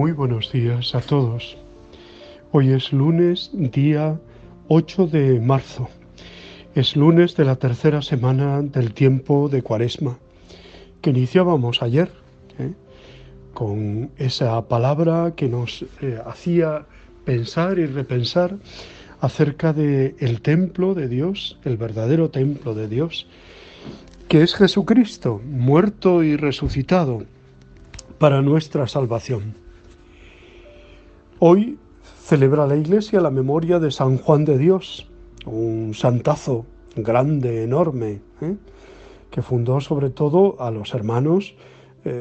Muy buenos días a todos. Hoy es lunes, día 8 de marzo. Es lunes de la tercera semana del tiempo de Cuaresma, que iniciábamos ayer, ¿eh? Con esa palabra que nos hacía pensar y repensar acerca del templo de Dios, el verdadero templo de Dios, que es Jesucristo, muerto y resucitado para nuestra salvación. Hoy celebra la Iglesia la memoria de San Juan de Dios, un santazo grande, enorme, que fundó sobre todo a los hermanos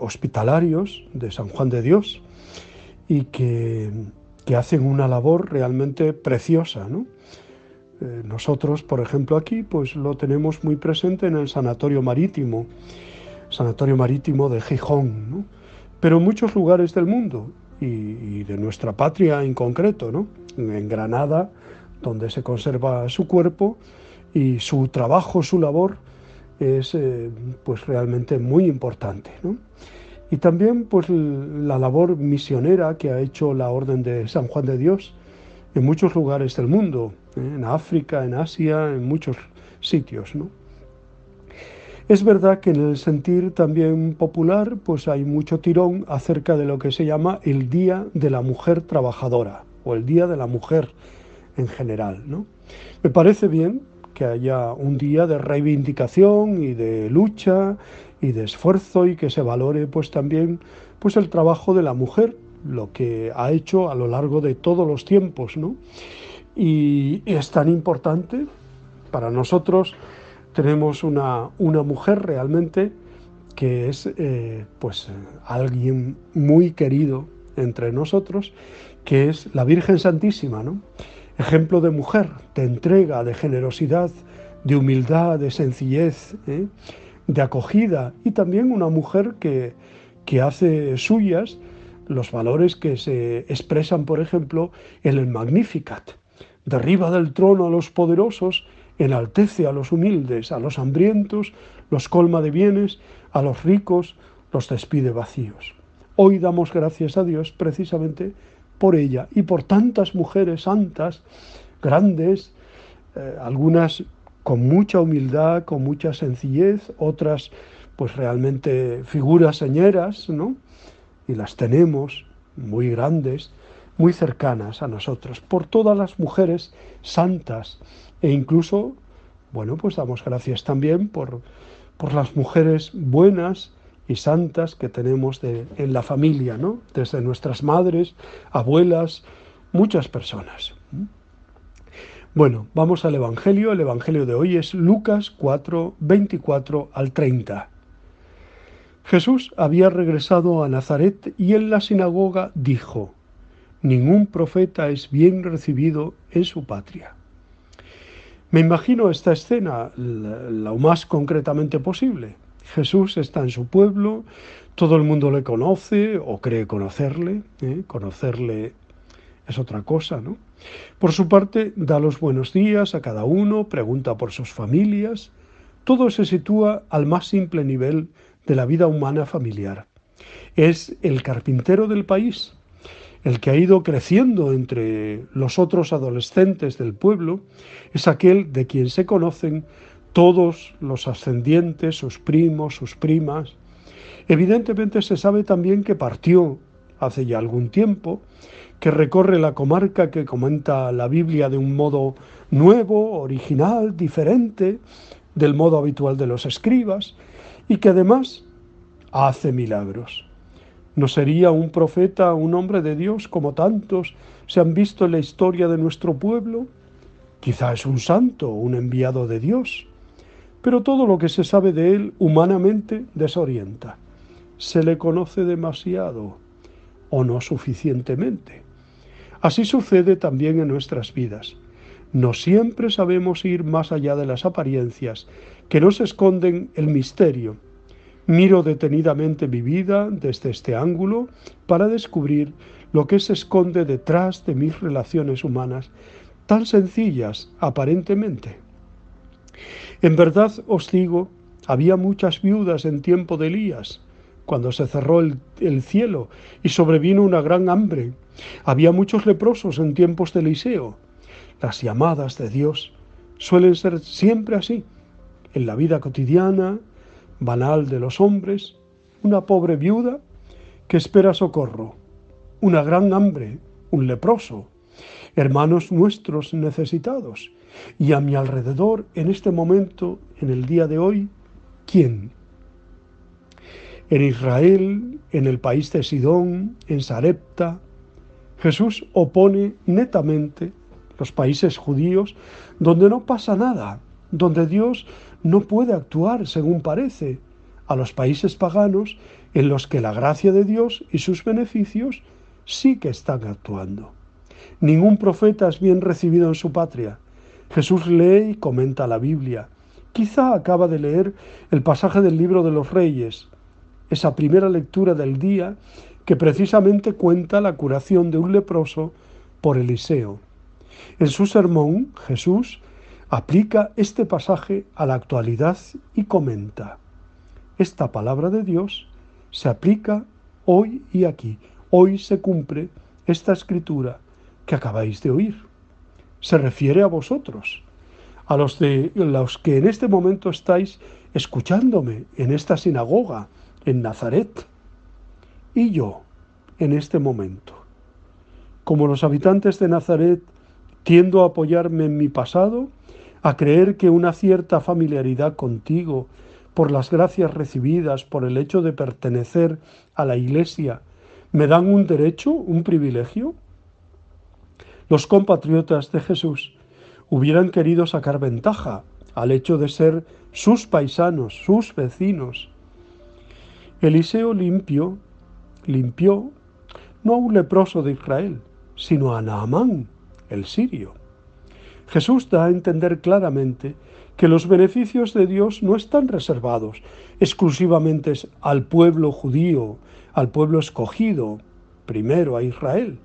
hospitalarios de San Juan de Dios y que hacen una labor realmente preciosa, ¿no? Nosotros, por ejemplo, aquí pues lo tenemos muy presente en el Sanatorio Marítimo de Gijón, ¿no? Pero en muchos lugares del mundo y de nuestra patria en concreto, ¿no? En Granada, donde se conserva su cuerpo y su trabajo, su labor es pues realmente muy importante, ¿no? Y también pues la labor misionera que ha hecho la Orden de San Juan de Dios en muchos lugares del mundo, en África, en Asia, en muchos sitios, ¿no? Es verdad que en el sentir también popular pues hay mucho tirón acerca de lo que se llama el Día de la Mujer Trabajadora o el Día de la Mujer en general, ¿no? Me parece bien que haya un día de reivindicación y de lucha y de esfuerzo y que se valore pues también pues el trabajo de la mujer, lo que ha hecho a lo largo de todos los tiempos, ¿no? Y es tan importante para nosotros. Tenemos una mujer realmente que es alguien muy querido entre nosotros, que es la Virgen Santísima, ¿no? Ejemplo de mujer, de entrega, de generosidad, de humildad, de sencillez, de acogida, y también una mujer que hace suyas los valores que se expresan, por ejemplo, en el Magnificat. Derriba del trono a los poderosos, enaltece a los humildes, a los hambrientos, los colma de bienes, a los ricos los despide vacíos. Hoy damos gracias a Dios precisamente por ella y por tantas mujeres santas, grandes, algunas con mucha humildad, con mucha sencillez, otras pues realmente figuras señeras, ¿no? Y las tenemos muy grandes, muy cercanas a nosotros, por todas las mujeres santas e incluso, bueno, pues damos gracias también por las mujeres buenas y santas que tenemos en la familia, ¿no? Desde nuestras madres, abuelas, muchas personas. Bueno, vamos al Evangelio. El Evangelio de hoy es Lucas 4, 24 al 30. Jesús había regresado a Nazaret y en la sinagoga dijo: ningún profeta es bien recibido en su patria. Me imagino esta escena lo más concretamente posible. Jesús está en su pueblo, todo el mundo le conoce o cree conocerle, conocerle es otra cosa, ¿no? Por su parte, da los buenos días a cada uno, pregunta por sus familias. Todo se sitúa al más simple nivel de la vida humana familiar. Es el carpintero del país, el que ha ido creciendo entre los otros adolescentes del pueblo, es aquel de quien se conocen todos los ascendientes, sus primos, sus primas. Evidentemente se sabe también que partió hace ya algún tiempo, que recorre la comarca que comenta la Biblia de un modo nuevo, original, diferente del modo habitual de los escribas, y que además hace milagros. ¿No sería un profeta, un hombre de Dios, como tantos se han visto en la historia de nuestro pueblo? Quizá es un santo, un enviado de Dios, pero todo lo que se sabe de él humanamente desorienta. Se le conoce demasiado o no suficientemente. Así sucede también en nuestras vidas. No siempre sabemos ir más allá de las apariencias que nos esconden el misterio. Miro detenidamente mi vida desde este ángulo para descubrir lo que se esconde detrás de mis relaciones humanas, tan sencillas aparentemente. En verdad os digo, había muchas viudas en tiempo de Elías, cuando se cerró el cielo y sobrevino una gran hambre. Había muchos leprosos en tiempos de Eliseo. Las llamadas de Dios suelen ser siempre así, en la vida cotidiana, banal de los hombres, una pobre viuda que espera socorro, una gran hambre, un leproso, hermanos nuestros necesitados, y a mi alrededor, en este momento, en el día de hoy, ¿quién? En Israel, en el país de Sidón, en Sarepta, Jesús opone netamente los países judíos donde no pasa nada, donde Dios no puede actuar según parece, a los países paganos en los que la gracia de Dios y sus beneficios sí que están actuando. Ningún profeta es bien recibido en su patria. Jesús lee y comenta la Biblia. Quizá acaba de leer el pasaje del libro de los Reyes, esa primera lectura del día que precisamente cuenta la curación de un leproso por Eliseo. En su sermón, Jesús aplica este pasaje a la actualidad y comenta: esta palabra de Dios se aplica hoy y aquí. Hoy se cumple esta escritura que acabáis de oír. Se refiere a vosotros, a los que en este momento estáis escuchándome en esta sinagoga, en Nazaret, y yo, en este momento. Como los habitantes de Nazaret, tiendo a apoyarme en mi pasado, a creer que una cierta familiaridad contigo, por las gracias recibidas, por el hecho de pertenecer a la Iglesia, me dan un derecho, un privilegio. Los compatriotas de Jesús hubieran querido sacar ventaja al hecho de ser sus paisanos, sus vecinos. Eliseo limpió no a un leproso de Israel, sino a Naamán, el sirio. Jesús da a entender claramente que los beneficios de Dios no están reservados exclusivamente al pueblo judío, al pueblo escogido, primero a Israel.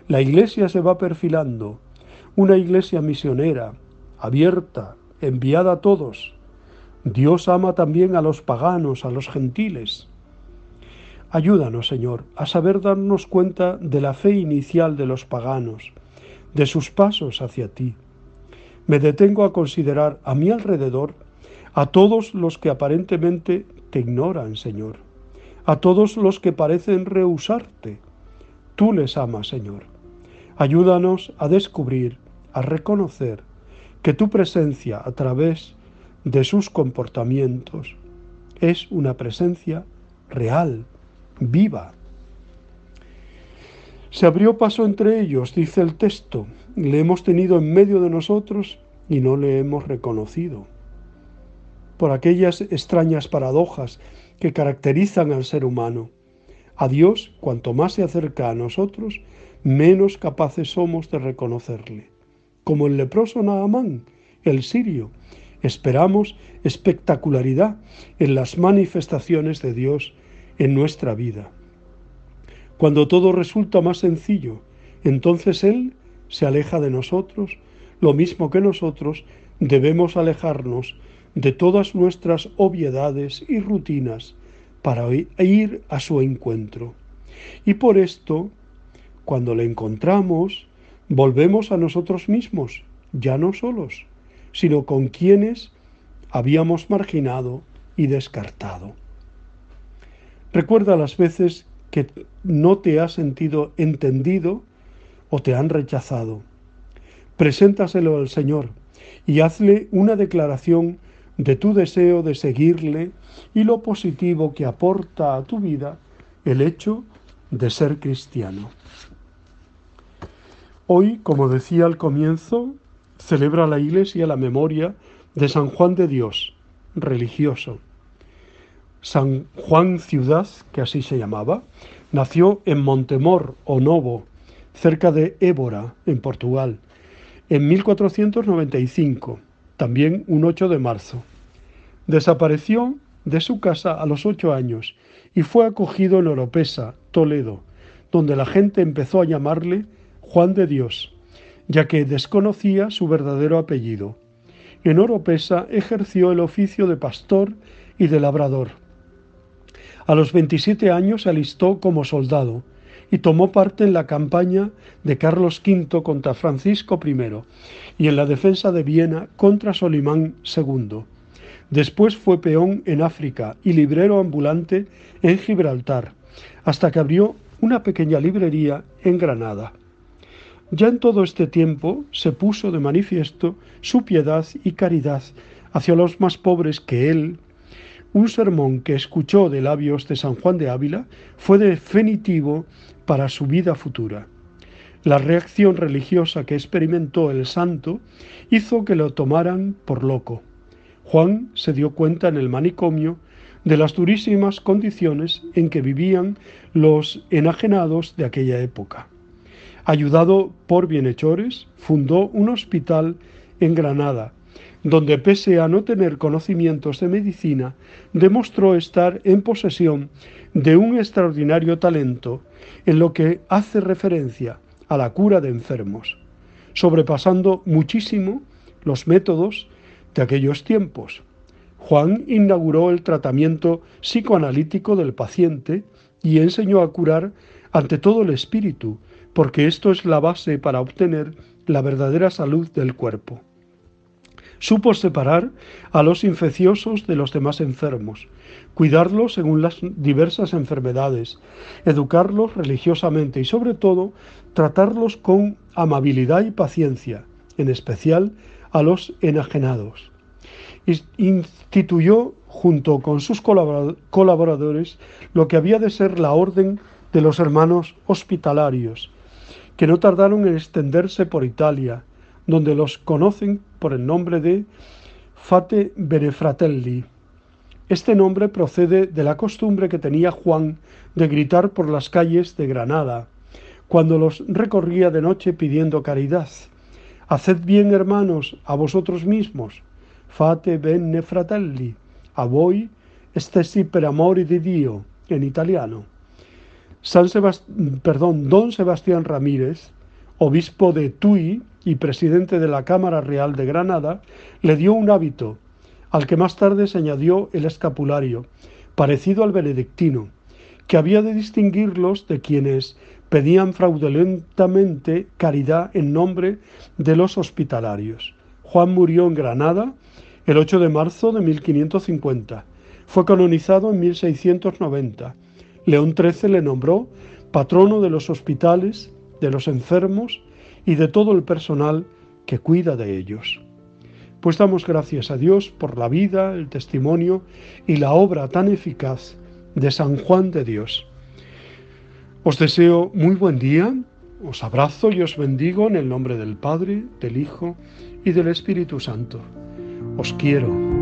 La Iglesia se va perfilando, una Iglesia misionera, abierta, enviada a todos. Dios ama también a los paganos, a los gentiles. Ayúdanos, Señor, a saber darnos cuenta de la fe inicial de los paganos, de sus pasos hacia ti. Me detengo a considerar a mi alrededor a todos los que aparentemente te ignoran, Señor, a todos los que parecen rehusarte. Tú les amas, Señor. Ayúdanos a descubrir, a reconocer que tu presencia a través de sus comportamientos es una presencia real, viva. Se abrió paso entre ellos, dice el texto, le hemos tenido en medio de nosotros y no le hemos reconocido. Por aquellas extrañas paradojas que caracterizan al ser humano, a Dios, cuanto más se acerca a nosotros, menos capaces somos de reconocerle. Como el leproso Naamán, el sirio, esperamos espectacularidad en las manifestaciones de Dios en nuestra vida. Cuando todo resulta más sencillo, entonces Él se aleja de nosotros, lo mismo que nosotros debemos alejarnos de todas nuestras obviedades y rutinas para ir a su encuentro. Y por esto, cuando le encontramos, volvemos a nosotros mismos, ya no solos, sino con quienes habíamos marginado y descartado. Recuerda las veces que no te has sentido entendido o te han rechazado. Preséntaselo al Señor y hazle una declaración de tu deseo de seguirle y lo positivo que aporta a tu vida el hecho de ser cristiano. Hoy, como decía al comienzo, celebra la Iglesia la memoria de San Juan de Dios, religioso. San Juan Ciudad, que así se llamaba, nació en Montemor o Novo, cerca de Évora, en Portugal, en 1495, también un 8 de marzo. Desapareció de su casa a los 8 años y fue acogido en Oropesa, Toledo, donde la gente empezó a llamarle Juan de Dios, ya que desconocía su verdadero apellido. En Oropesa ejerció el oficio de pastor y de labrador. A los 27 años se alistó como soldado y tomó parte en la campaña de Carlos V contra Francisco I y en la defensa de Viena contra Solimán II. Después fue peón en África y librero ambulante en Gibraltar, hasta que abrió una pequeña librería en Granada. Ya en todo este tiempo se puso de manifiesto su piedad y caridad hacia los más pobres que él. Un sermón que escuchó de labios de San Juan de Ávila fue definitivo para su vida futura. La reacción religiosa que experimentó el santo hizo que lo tomaran por loco. Juan se dio cuenta en el manicomio de las durísimas condiciones en que vivían los enajenados de aquella época. Ayudado por bienhechores, fundó un hospital en Granada, donde pese a no tener conocimientos de medicina, demostró estar en posesión de un extraordinario talento en lo que hace referencia a la cura de enfermos, sobrepasando muchísimo los métodos de aquellos tiempos. Juan inauguró el tratamiento psicoanalítico del paciente y enseñó a curar ante todo el espíritu, porque esto es la base para obtener la verdadera salud del cuerpo. Supo separar a los infecciosos de los demás enfermos, cuidarlos según las diversas enfermedades, educarlos religiosamente y sobre todo tratarlos con amabilidad y paciencia, en especial a los enajenados. Instituyó junto con sus colaboradores lo que había de ser la orden de los hermanos hospitalarios, que no tardaron en extenderse por Italia, donde los conocen por el nombre de Fate Benefratelli. Este nombre procede de la costumbre que tenía Juan de gritar por las calles de Granada, cuando los recorría de noche pidiendo caridad. Haced bien, hermanos, a vosotros mismos. Fate bene fratelli, a voi stessi per amore di Dio, en italiano. Don Sebastián Ramírez, obispo de Tui y presidente de la Cámara Real de Granada, le dio un hábito, al que más tarde se añadió el escapulario, parecido al benedictino, que había de distinguirlos de quienes pedían fraudulentamente caridad en nombre de los hospitalarios. Juan murió en Granada el 8 de marzo de 1550. Fue canonizado en 1690. León XIII le nombró patrono de los hospitales, de los enfermos y de todo el personal que cuida de ellos. Pues damos gracias a Dios por la vida, el testimonio y la obra tan eficaz de San Juan de Dios. Os deseo muy buen día, os abrazo y os bendigo en el nombre del Padre, del Hijo y del Espíritu Santo. Os quiero.